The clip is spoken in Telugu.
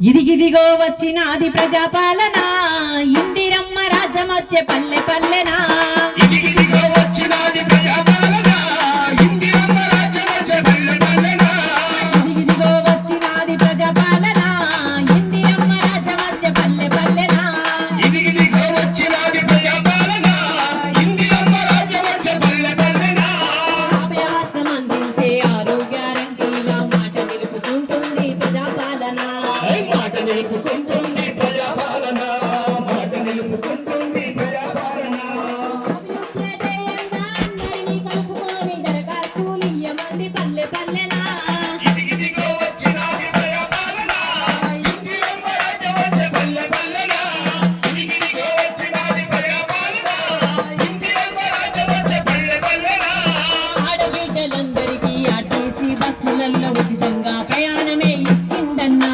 ఇదిగిదిగో వచ్చినాది ప్రజాపాలన ఇందిరమ్మ రాజ్యమొచ్చే పల్లె పల్లెనా ఇదిగిదిగో వచ్చినాది ప్రజాపాలన ఇందిరమ్మ రాజ్యమొచ్చే పల్లె పల్లెనా ఇదిగిదిగో వచ్చినాది ప్రజాపాలన ఇందిరమ్మ రాజ్యమొచ్చే పల్లె పల్లెనా ఇదిగిదిగో వచ్చినాది ప్రజాపాలన ఇందిరమ్మ రాజ్యమొచ్చే పల్లె పల్లెనా వ్యవస్థ అందించే ఆరోగ్య గ్యారంటీల మాట నిలుపుకుంటుంది ప్రజాపాలన మాట నిలుపుకుంటుంది ప్రజాపాలన మాట నిలుపుకుంటుంది ప్రజాపాలన పల్లె పల్లెనా ఇదిగిదిగో వచ్చినాది ప్రజాపాలన ఇందిరమ్మ రాజ్యమొచ్చే పల్లె పల్లెనా ఇదిగిదిగో వచ్చినాది ప్రజాపాలన ఇందిరమ్మ రాజ్యమొచ్చే పల్లె పల్లెనా ఆడబిడ్డలందరికీ ఆర్టీసీ బస్సులలో ఉచితంగా ప్రయాణమే ఇచ్చిందన్నా